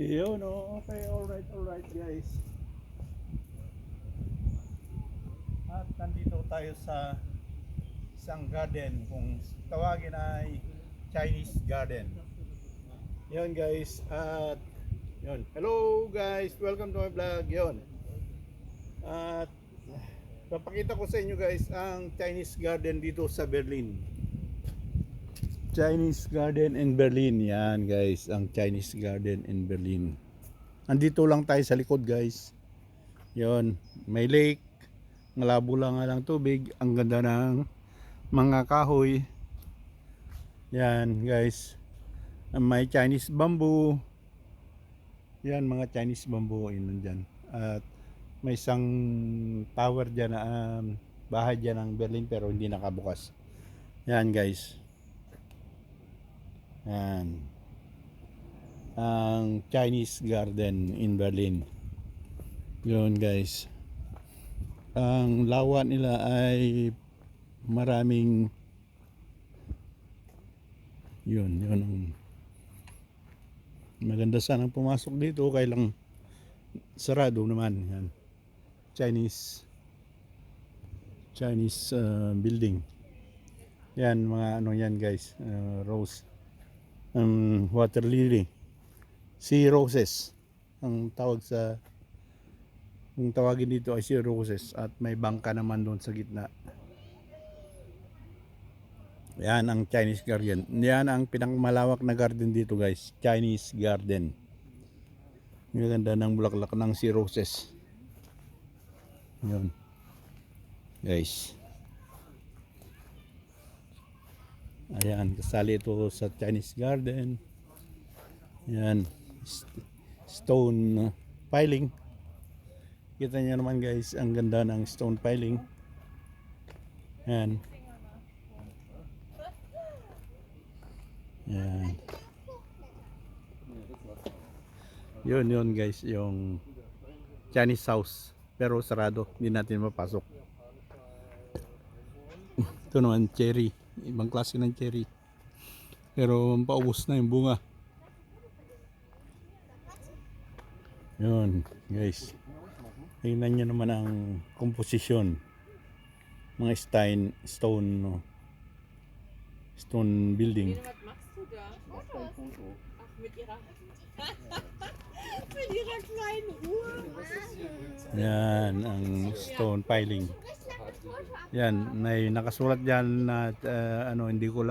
Yun, oh, okay, alright guys. At nandito tayo sa isang garden kung tawagin ay Chinese garden. Yun guys, at yun. Hello guys, welcome to my vlog. Yun. At papakita ko sa inyo guys ang Chinese garden dito sa Berlin. Chinese garden in Berlin. Yan guys, ang Chinese garden in Berlin. Andito lang tayo sa likod guys. Yon, may lake, malabo lang nga lang tubig, ang ganda ng mga kahoy. Yan guys, may Chinese bamboo. Yan, mga Chinese bamboo yun nandyan. At may isang tower dyan na bahay dyan ng Berlin pero hindi nakabukas. Yan guys, yan ang Chinese garden in Berlin. Yun guys, ang lawa nila ay maraming yun ang maganda sanang pumasok dito, kailang sarado naman. Yan, Chinese building. Yan mga ano yan guys, rose, water lily, sea roses ang tawag sa, kung tawagin dito ay sea roses. At may bangka naman doon sa gitna. Yan ang Chinese garden. Yan ang pinakamalawak na garden dito guys, Chinese garden. Ang ganda ng bulaklak ng sea roses. Yun guys, ayan, kasali ito sa Chinese garden. Yan, stone piling. Kita niyo naman guys, ang ganda ng stone piling. Yan. Yan. Yun guys, yung Chinese house. Pero sarado, hindi natin mapasok. Ito naman cherry, ibang klase ng cherry. Pero paubos na yung bunga. Yun guys, tingnan nyo naman ang komposisyon. Mga stone building. Was machst du da? Foto. Ach, mit ihrer mit ihrer kleinen Uhr. Yan ang stone piling. Yan, nakasulat diyan na hindi ko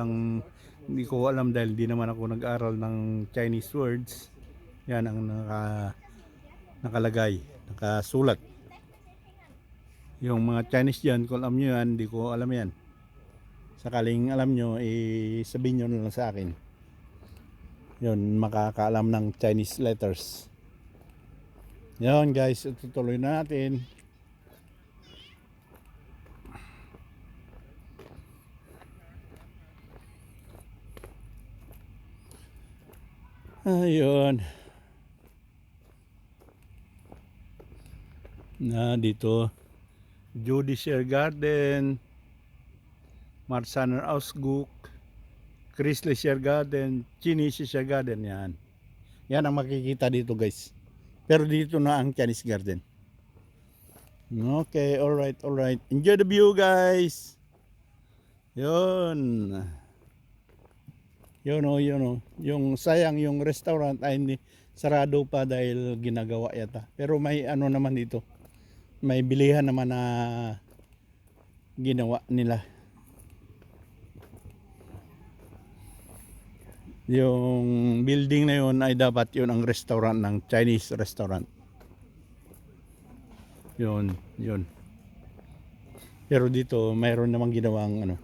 alam dahil di naman ako nag-aral ng Chinese words. Yan ang nakalagay, nakasulat. Yung mga Chinese diyan, kung alam niyo yan, di ko alam yan. Sakaling alam nyo, sabihin nyo na lang sa akin. Yun, makakaalam ng Chinese letters. Yun guys, tutuloy na natin. Ayun. Na dito, Judicial Garden, Marsaner Ausguck, Christlicher Garden, Chinesischer Garden. Yan ang makikita dito guys. Pero dito na ang Chinese Garden. Okay, alright. Enjoy the view guys. Yun. Yun o. Yung sayang yung restaurant ay sarado pa dahil ginagawa yata. Pero may ano naman dito. May bilihan naman na ginawa nila. Yung building na yun ay dapat yun ang restaurant ng Chinese restaurant. Yun. Pero dito mayroon namang ginawang ano.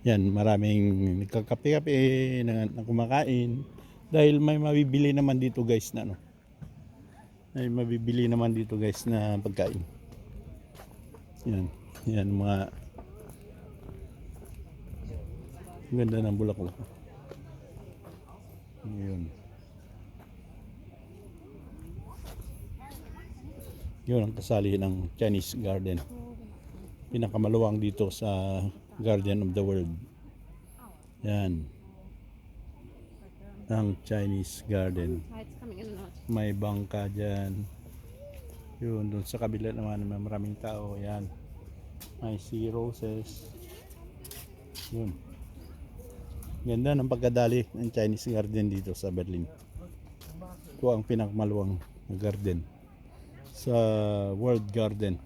Yan, maraming nagkakape-kape na kumakain dahil may mabibili naman dito guys na ano. May mabibili naman dito guys na pagkain. Yan mga ganda ng bulaklak. Yun ang kasali ng Chinese garden. Pinakamaluwang dito sa Garden of the World. Yan. ang Chinese garden. It's coming in and out. May bangka dyan. Yun, dun sa kabila naman may maraming tao. Yan. May sea roses. Yun. Ganda ng pagkadali ng Chinese garden dito sa Berlin. Ito ang pinakamaluwang na garden sa World Garden.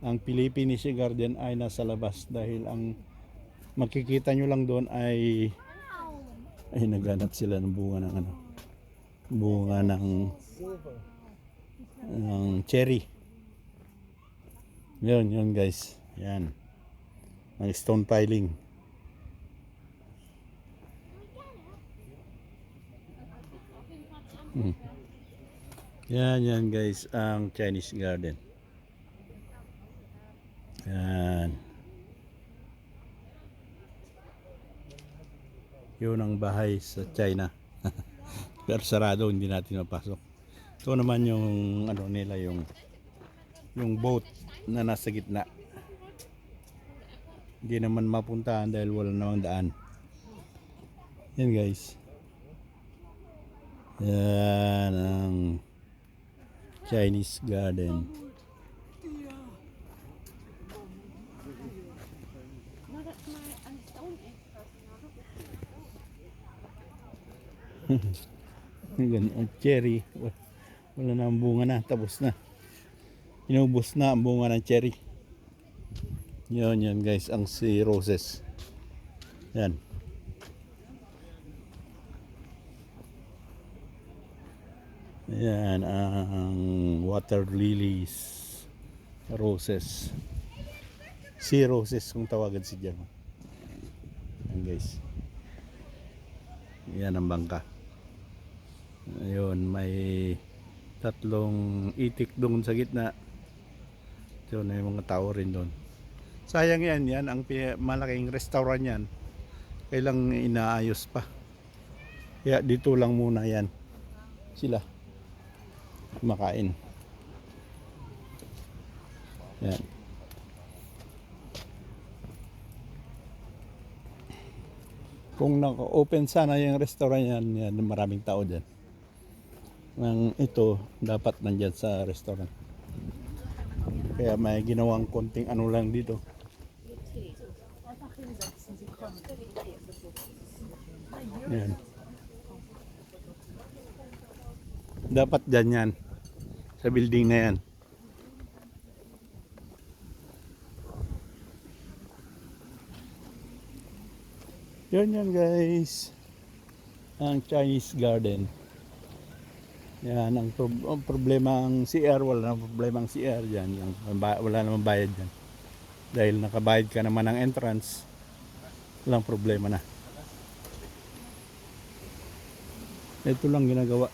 Ang Philippines Garden ay nasa labas dahil ang makikita nyo lang doon ay naghanap sila ng bunga ng bunga ng cherry. Yun guys. Yan. Ang stone piling. Yan guys, ang Chinese garden. Yan. Yun ang bahay sa China. Pero sarado, hindi natin mapasok. Ito naman yung nila, yung boat na nasa gitna. Hindi naman mapuntahan dahil wala namang daan. Yan guys. Yan ang Chinese garden. No, that's my stone egg. Ganyan, cherry. Wala na ang bunga na, tapos na. Inubos na ang bunga ng cherry. Yan guys, ang sea roses. Yan. Yan ang water lilies, roses. Sea roses kung tawagan si Diyan. Yan guys. Yan ang bangka. Ayun, may tatlong itik doon sa gitna. Yun, may mga tao rin doon. Sayang yan ang malaking restaurant yan. Kailang inaayos pa. Kaya dito lang muna yan sila kumakain. Yan. Kung naka-open sana yung restaurant yan, maraming tao dyan. Ito, dapat nandyan sa restaurant. Kaya may ginawang konting lang dito. Yan. Dapat dyan yan. Sa building na yan. Yan guys. Ang Chinese garden. Yan ang problema ang CR, wala nang problema ang CR diyan, wala namang bayad diyan. Dahil nakabayad ka naman ng entrance, walang problema na. Ito lang ginagawa.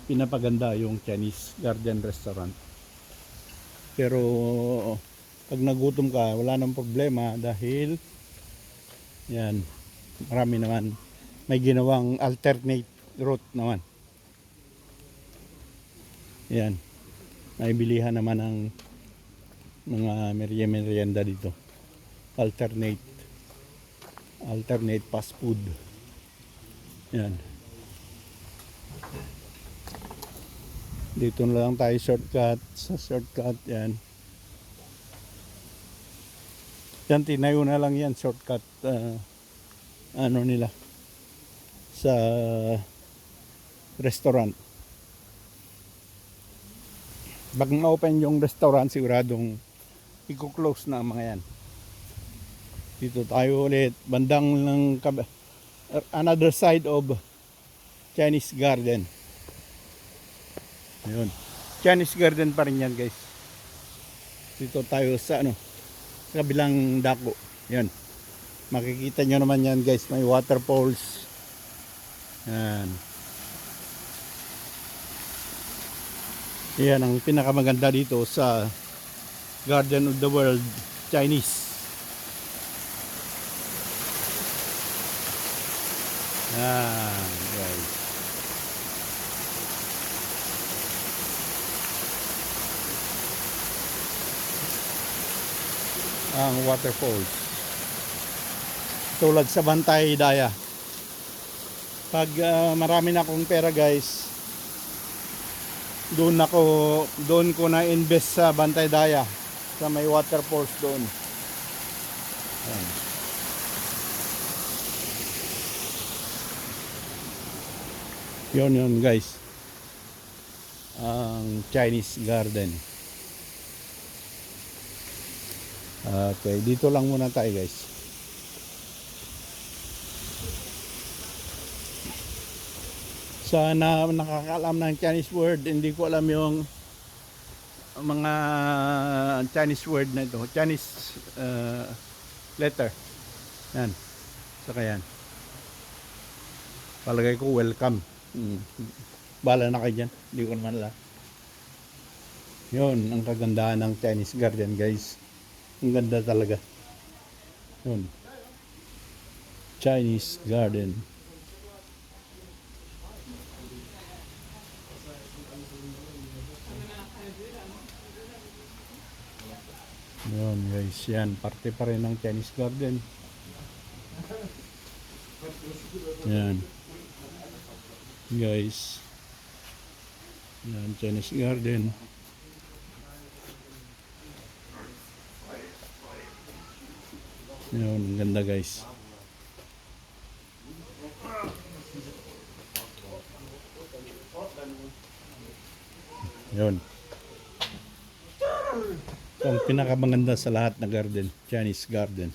Pinapaganda yung Chinese Garden Restaurant. Pero pag nagutom ka, wala nang problema dahil yan, marami naman may ginawang alternate route naman. Yan. May bilihan naman ng mga merienda dito. Alternate fast food. Yan. Dito na lang tayo sa shortcut yan. Yan, tinayo na lang yan, shortcut nila sa restaurant. Pag na-open yung restaurant, siguradong i-close na ang mga yan. Dito tayo ulit, bandang ng another side of Chinese Garden. Ayun. Chinese Garden pa rin yan guys. Dito tayo sa kabilang dako. Yan. Makikita nyo naman yan guys, may waterfalls. Yan. Yan ang pinakamaganda dito sa Garden of the World Chinese. Yan guys. Ang waterfalls. tulad sa Bantay Daya. Pag marami na akong pera guys, doon ko na invest sa Bantay Daya, sa may waterfalls doon. Ayan. Yun guys, ang Chinese Garden. Okay, dito lang muna tayo guys. Sana nakakaalam ng Chinese word, hindi ko alam yung mga Chinese word na ito, Chinese letter. Yan, saka yan. Palagay ko welcome. Bala na kayo dyan, hindi ko naman alam. Yun, ang kagandahan ng Chinese Garden guys. Ang ganda talaga. Yun, Chinese Garden. Yun guys, yan, parte pa rin ng Chinese Garden. Yan guys, yan Chinese Garden. Yun, ang ganda guys. Yun, ito ang pinakamaganda sa lahat na garden, Chinese Garden.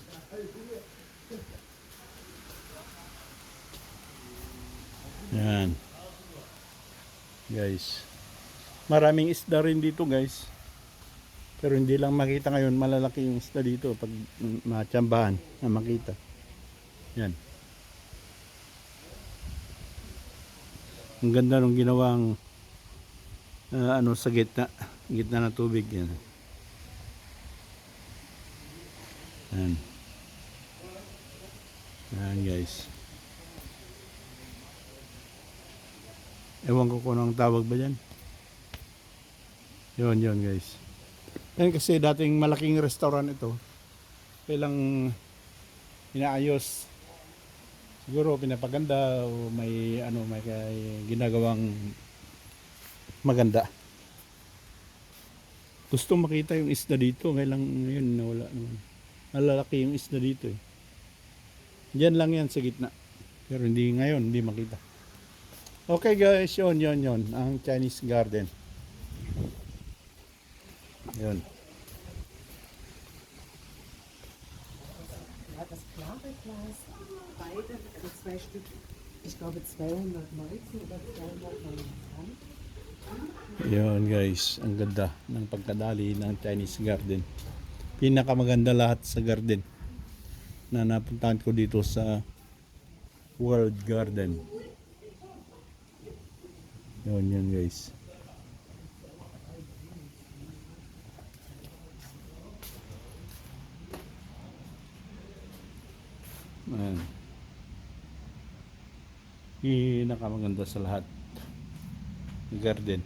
Yan guys, maraming isda rin dito guys, pero hindi lang makita ngayon. Malalaki yung isda dito pag matsambahan na makita. Yan, ang ganda ng ginawang sa gitna ng tubig. Yan. Yan. Yan guys. Ewan ko kung anong tawag ba dyan. Yun guys. Yan kasi dating malaking restaurant ito. Kailang inaayos. Siguro pinapaganda o may ginagawang maganda. Gusto makita yung isda dito. Kailang yun nawala naman. Malalaki yung isda dito eh. Diyan lang yan sa gitna. Pero hindi ngayon, hindi makita. Okay guys, yun. Ang Chinese Garden. Yun. Ja, das klare Glas, beide, also 2 Stück, ich glaube 219 oder 200. Yun guys, ang ganda ng pagkadali ng Chinese Garden. Pinakamaganda lahat sa garden na napuntahan ko dito sa World Garden. Yun guys. Ayan. Pinakamaganda sa lahat garden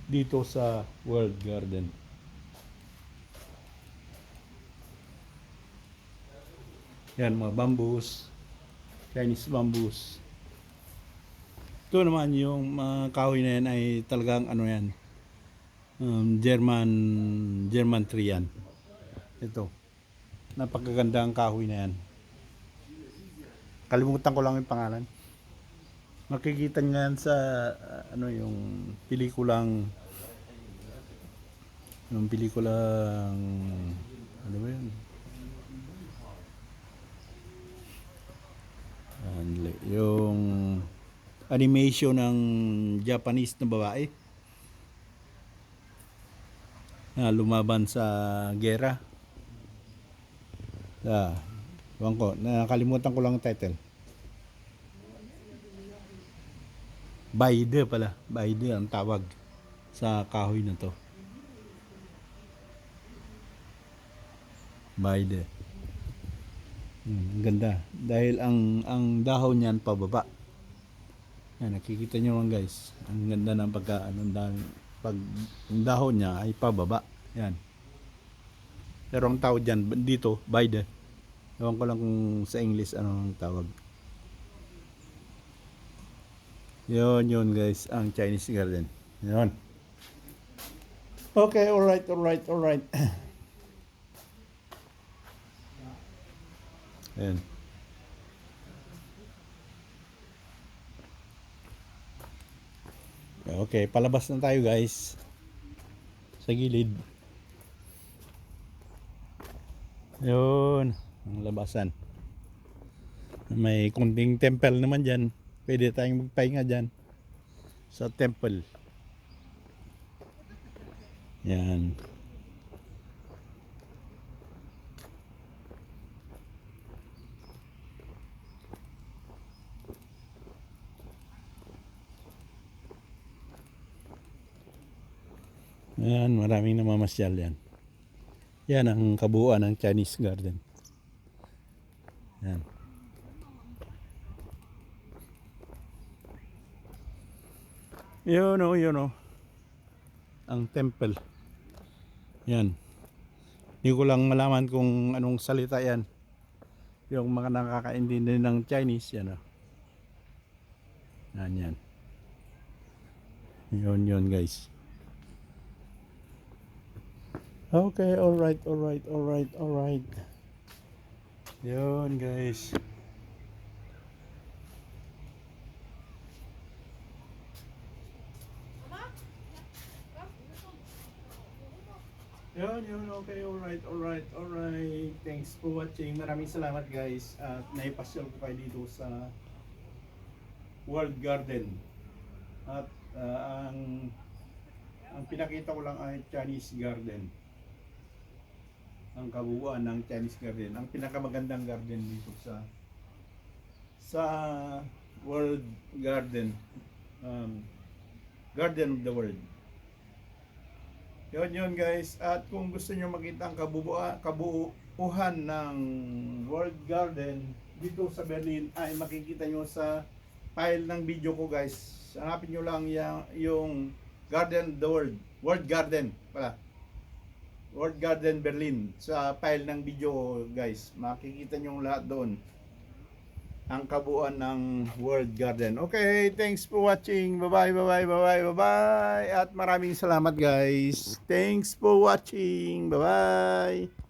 dito sa World Garden. Yan, mga bamboos, Chinese bamboos. Ito naman yung kahoy na yan ay talagang yan, German tree yan. Ito, napakaganda ang kahoy na yan. Kalimutan ko lang yung pangalan. Makikita nyo yan sa yung pelikulang ano ba yun? Yung animation ng Japanese na babae na lumaban sa gera. Nakalimutan ko lang ang title. Baide pala. Baide ang tawag sa kahoy na to. Baide. Ganda. Dahil ang dahon niyan pababa. Yan, nakikita nyo lang guys. Ang ganda ng pag ang dahon niya ay pababa. Yan. Pero ang tawag dyan dito, baide. Ewan ko lang kung sa English anong tawag. Yun guys, ang Chinese garden. Yun. Okay, alright. Ayan. Okay, palabas na tayo guys. Sa gilid. Yun, ang labasan. May kunting temple naman dyan. Pwede tayong magpahinga dyan. Sa temple. Yan. Yan, maraming namamasyal yan. Yan ang kabuuan ng Chinese garden. Yan. Yun o. Ang temple. Yan. Hindi ko lang malaman kung anong salita yan. Yung mga nakakaintindi ng Chinese, yan o. Yan. Yun guys. Okay, alright. Yun guys. Yun, okay, alright. Thanks for watching. Maraming salamat guys. At naipasyal ko kayo dito sa World Garden. At ang pinakita ko lang ay Chinese Garden. Ang kabuuan ng Chinese Garden. Ang pinakamagandang garden dito sa World Garden. Garden of the World. Yun guys, at kung gusto nyo makita ang kabuuhan ng World Garden dito sa Berlin, ay makikita nyo sa file ng video ko guys. Hanapin nyo lang yung Garden of the World Garden pala. World Garden Berlin sa file ng video ko guys. Makikita nyo lahat doon ang kabuuan ng World Garden. Okay, thanks for watching. Bye-bye. At maraming salamat guys. Thanks for watching. Bye-bye.